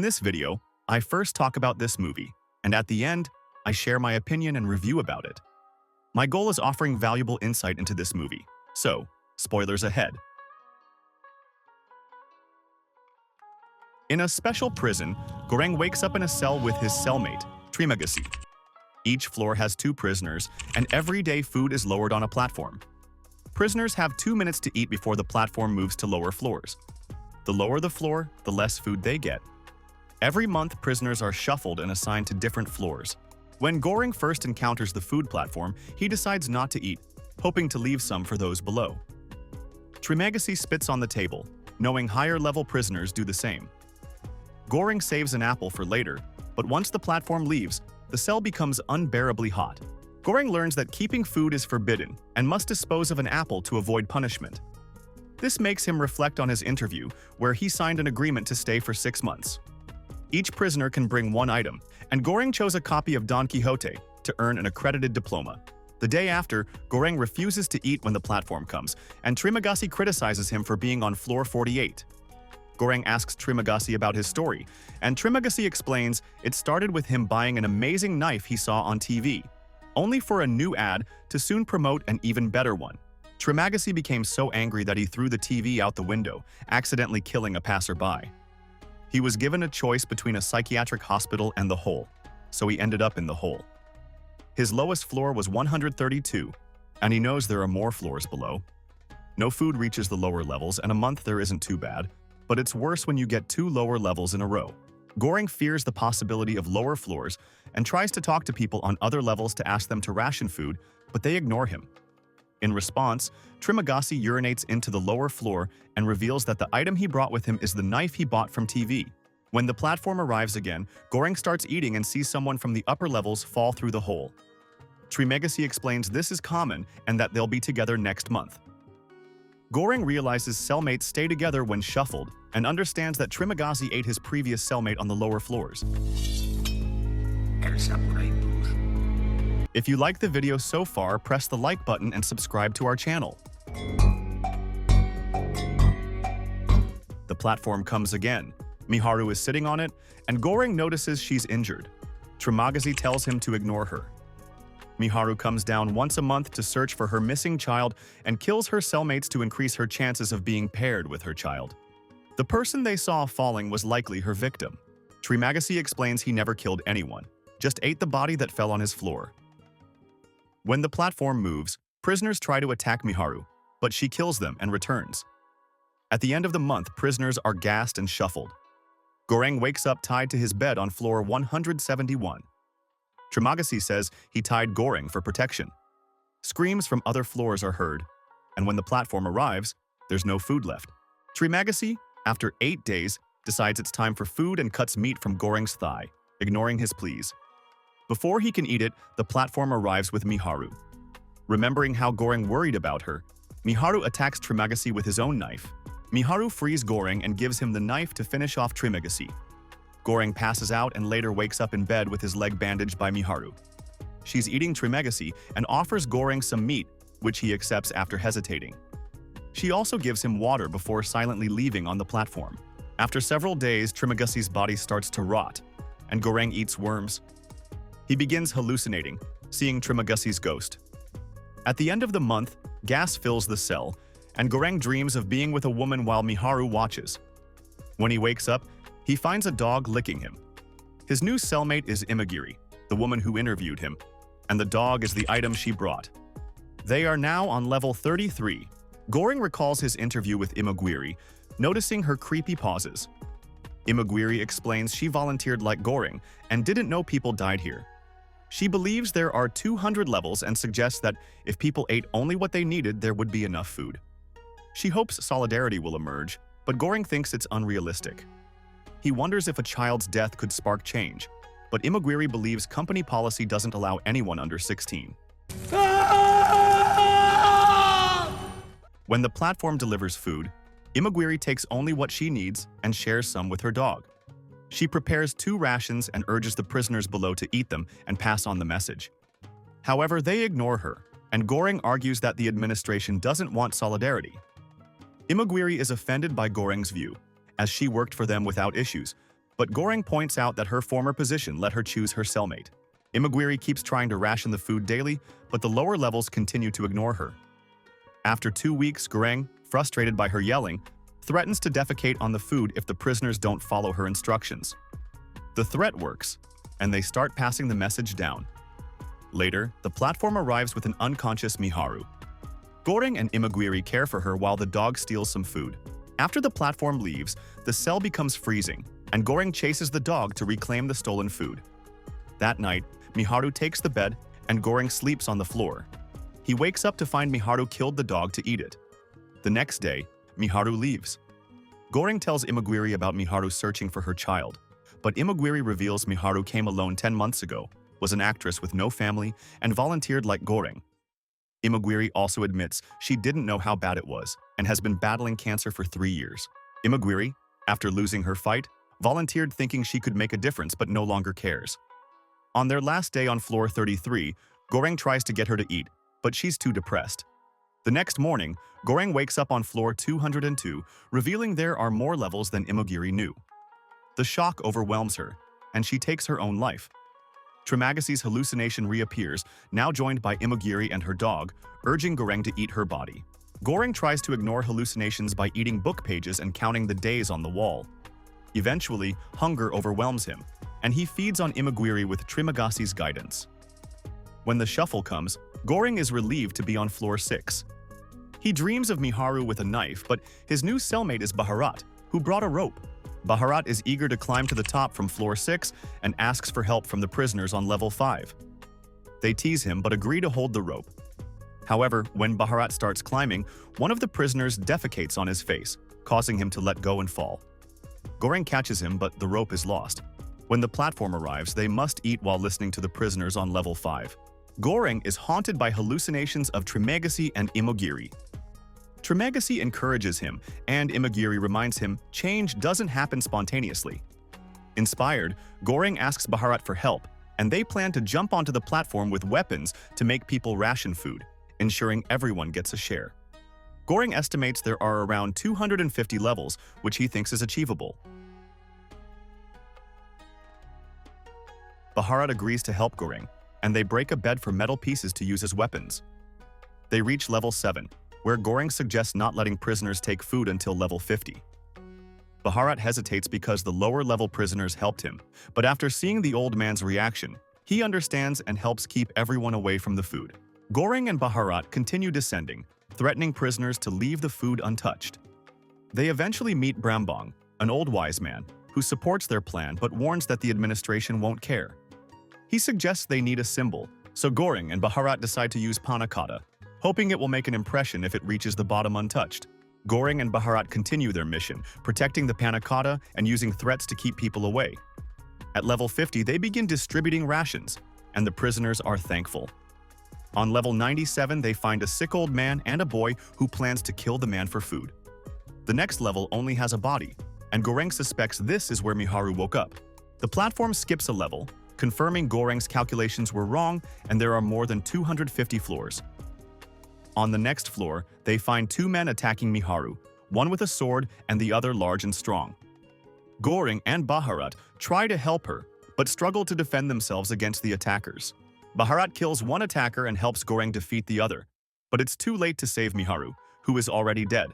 this video, I first talk about this movie, and at the end, I share my opinion and review about it. My goal is offering valuable insight into this movie, so, spoilers ahead. In a special prison, Goreng wakes up in a cell with his cellmate, Trimagasi. Each floor has 2 prisoners, and every day food is lowered on a platform. Prisoners have 2 minutes to eat before the platform moves to lower floors. The lower the floor, the less food they get. Every month, prisoners are shuffled and assigned to different floors. When Goreng first encounters the food platform, he decides not to eat, hoping to leave some for those below. Trimagasi spits on the table, knowing higher-level prisoners do the same. Goreng saves an apple for later, but once the platform leaves, the cell becomes unbearably hot. Goreng learns that keeping food is forbidden and must dispose of an apple to avoid punishment. This makes him reflect on his interview, where he signed an agreement to stay for 6 months. Each prisoner can bring 1 item, and Goreng chose a copy of Don Quixote to earn an accredited diploma. The day after, Goreng refuses to eat when the platform comes, and Trimagasi criticizes him for being on floor 48. Goreng asks Trimagasi about his story, and Trimagasi explains it started with him buying an amazing knife he saw on TV, only for a new ad to soon promote an even better one. Trimagasi became so angry that he threw the TV out the window, accidentally killing a passerby. He was given a choice between a psychiatric hospital and the hole, so he ended up in the hole. His lowest floor was 132, and he knows there are more floors below. No food reaches the lower levels, and a month there isn't too bad, but it's worse when you get 2 lower levels in a row. Goreng fears the possibility of lower floors and tries to talk to people on other levels to ask them to ration food, but they ignore him. In response, Trimagasi urinates into the lower floor and reveals that the item he brought with him is the knife he bought from TV. When the platform arrives again, Goreng starts eating and sees someone from the upper levels fall through the hole. Trimagasi explains this is common and that they'll be together next month. Goreng realizes cellmates stay together when shuffled and understands that Trimagasi ate his previous cellmate on the lower floors. If you like the video so far, press the like button and subscribe to our channel. The platform comes again. Miharu is sitting on it, and Goreng notices she's injured. Trimagasi tells him to ignore her. Miharu comes down once a month to search for her missing child and kills her cellmates to increase her chances of being paired with her child. The person they saw falling was likely her victim. Trimagasi explains he never killed anyone, just ate the body that fell on his floor. When the platform moves, prisoners try to attack Miharu, but she kills them and returns. At the end of the month, prisoners are gassed and shuffled. Goreng wakes up tied to his bed on floor 171. Trimagasi says he tied Goreng for protection. Screams from other floors are heard, and when the platform arrives, there's no food left. Trimagasi, after 8 days, decides it's time for food and cuts meat from Goreng's thigh, ignoring his pleas. Before he can eat it, the platform arrives with Miharu. Remembering how Goreng worried about her, Miharu attacks Trimagasi with his own knife. Miharu frees Goreng and gives him the knife to finish off Trimagasi. Goreng passes out and later wakes up in bed with his leg bandaged by Miharu. She's eating Trimagasi and offers Goreng some meat, which he accepts after hesitating. She also gives him water before silently leaving on the platform. After several days, Trimagasi's body starts to rot, and Goreng eats worms. He begins hallucinating, seeing Trimagasi's ghost. At the end of the month, gas fills the cell, and Goreng dreams of being with a woman while Miharu watches. When he wakes up, he finds a dog licking him. His new cellmate is Imagiri, the woman who interviewed him, and the dog is the item she brought. They are now on level 33. Goreng recalls his interview with Imagiri, noticing her creepy pauses. Imagiri explains she volunteered like Goreng and didn't know people died here. She believes there are 200 levels and suggests that if people ate only what they needed, there would be enough food. She hopes solidarity will emerge, but Goreng thinks it's unrealistic. He wonders if a child's death could spark change, but Imagiri believes company policy doesn't allow anyone under 16. When the platform delivers food, Imagiri takes only what she needs and shares some with her dog. She prepares 2 rations and urges the prisoners below to eat them and pass on the message. However, they ignore her, and Goreng argues that the administration doesn't want solidarity. Imagiri is offended by Goreng's view, as she worked for them without issues, but Goring points out that her former position let her choose her cellmate. Imagiri keeps trying to ration the food daily, but the lower levels continue to ignore her. After 2 weeks, Goring, frustrated by her yelling, threatens to defecate on the food if the prisoners don't follow her instructions. The threat works, and they start passing the message down. Later, the platform arrives with an unconscious Miharu. Goring and Imagiri care for her while the dog steals some food. After the platform leaves, the cell becomes freezing, and Goring chases the dog to reclaim the stolen food. That night, Miharu takes the bed, and Goring sleeps on the floor. He wakes up to find Miharu killed the dog to eat it. The next day, Miharu leaves. Goring tells Imagiri about Miharu searching for her child, but Imagiri reveals Miharu came alone 10 months ago, was an actress with no family, and volunteered like Goring. Imagiri also admits she didn't know how bad it was and has been battling cancer for 3 years. Imagiri, after losing her fight, volunteered thinking she could make a difference but no longer cares. On their last day on floor 33, Goring tries to get her to eat, but she's too depressed. The next morning, Goring wakes up on floor 202, revealing there are more levels than Imagiri knew. The shock overwhelms her, and she takes her own life. Trimagasi's hallucination reappears, now joined by Imagiri and her dog, urging Goring to eat her body. Goring tries to ignore hallucinations by eating book pages and counting the days on the wall. Eventually, hunger overwhelms him, and he feeds on Imagiri with Trimagasi's guidance. When the shuffle comes, Goring is relieved to be on floor 6. He dreams of Miharu with a knife, but his new cellmate is Bharat, who brought a rope. Bharat is eager to climb to the top from floor 6 and asks for help from the prisoners on level 5. They tease him but agree to hold the rope. However, when Bharat starts climbing, one of the prisoners defecates on his face, causing him to let go and fall. Goring catches him, but the rope is lost. When the platform arrives, they must eat while listening to the prisoners on level 5. Goring is haunted by hallucinations of Trimagasi and Imagiri. Trimagasi encourages him, and Imagiri reminds him change doesn't happen spontaneously. Inspired, Goring asks Bharat for help, and they plan to jump onto the platform with weapons to make people ration food, ensuring everyone gets a share. Goring estimates there are around 250 levels, which he thinks is achievable. Bharat agrees to help Goring, and they break a bed for metal pieces to use as weapons. They reach level 7, where Goring suggests not letting prisoners take food until level 50. Bharat hesitates because the lower-level prisoners helped him, but after seeing the old man's reaction, he understands and helps keep everyone away from the food. Goring and Bharat continue descending, threatening prisoners to leave the food untouched. They eventually meet Brambong, an old wise man, who supports their plan but warns that the administration won't care. He suggests they need a symbol, so Goring and Bharat decide to use panna cotta, hoping it will make an impression if it reaches the bottom untouched. Goring and Bharat continue their mission, protecting the panna cotta and using threats to keep people away. At level 50, they begin distributing rations, and the prisoners are thankful. On level 97, they find a sick old man and a boy who plans to kill the man for food. The next level only has a body, and Goring suspects this is where Miharu woke up. The platform skips a level, confirming Goring's calculations were wrong and there are more than 250 floors. On the next floor, they find 2 men attacking Miharu, one with a sword and the other large and strong. Goring and Bharat try to help her, but struggle to defend themselves against the attackers. Bharat kills one attacker and helps Goring defeat the other, but it's too late to save Miharu, who is already dead.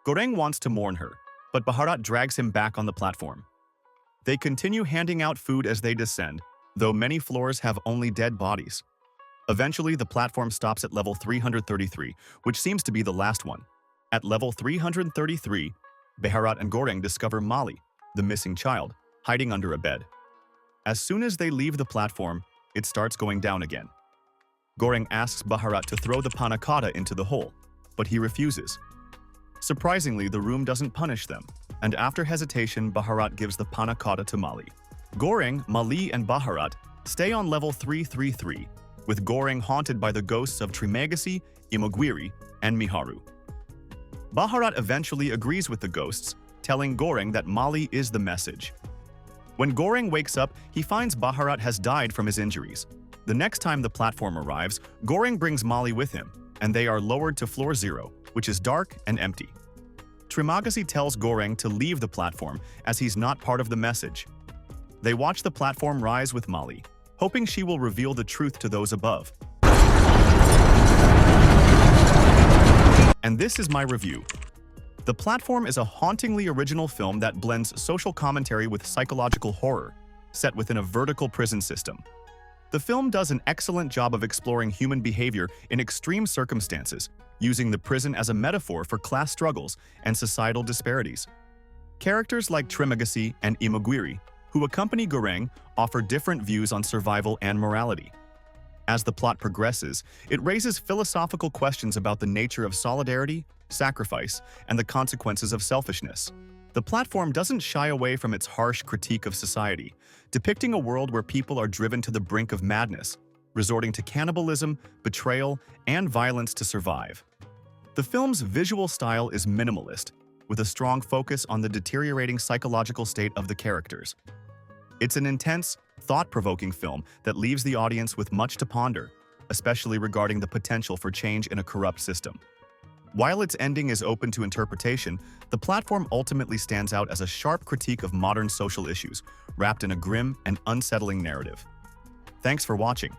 Goring wants to mourn her, but Bharat drags him back on the platform. They continue handing out food as they descend, though many floors have only dead bodies. Eventually, the platform stops at level 333, which seems to be the last one. At level 333, Bharat and Goring discover Mali, the missing child, hiding under a bed. As soon as they leave the platform, it starts going down again. Goring asks Bharat to throw the panna cotta into the hole, but he refuses. Surprisingly, the room doesn't punish them, and after hesitation, Bharat gives the panna cotta to Mali. Goring, Mali, and Bharat stay on level 333, with Goring haunted by the ghosts of Trimagasi, Imagiri, and Miharu. Bharat eventually agrees with the ghosts, telling Goring that Mali is the message. When Goring wakes up, he finds Bharat has died from his injuries. The next time the platform arrives, Goring brings Mali with him, and they are lowered to floor 0, which is dark and empty. Trimagasi tells Goreng to leave the platform as he's not part of the message. They watch the platform rise with Molly, hoping she will reveal the truth to those above. And this is my review. The Platform is a hauntingly original film that blends social commentary with psychological horror, set within a vertical prison system. The film does an excellent job of exploring human behavior in extreme circumstances, using the prison as a metaphor for class struggles and societal disparities. Characters like Trimagasi and Imogiri, who accompany Goreng, offer different views on survival and morality. As the plot progresses, it raises philosophical questions about the nature of solidarity, sacrifice, and the consequences of selfishness. The Platform doesn't shy away from its harsh critique of society, depicting a world where people are driven to the brink of madness, resorting to cannibalism, betrayal, and violence to survive. The film's visual style is minimalist, with a strong focus on the deteriorating psychological state of the characters. It's an intense, thought-provoking film that leaves the audience with much to ponder, especially regarding the potential for change in a corrupt system. While its ending is open to interpretation, The Platform ultimately stands out as a sharp critique of modern social issues, wrapped in a grim and unsettling narrative. Thanks for watching.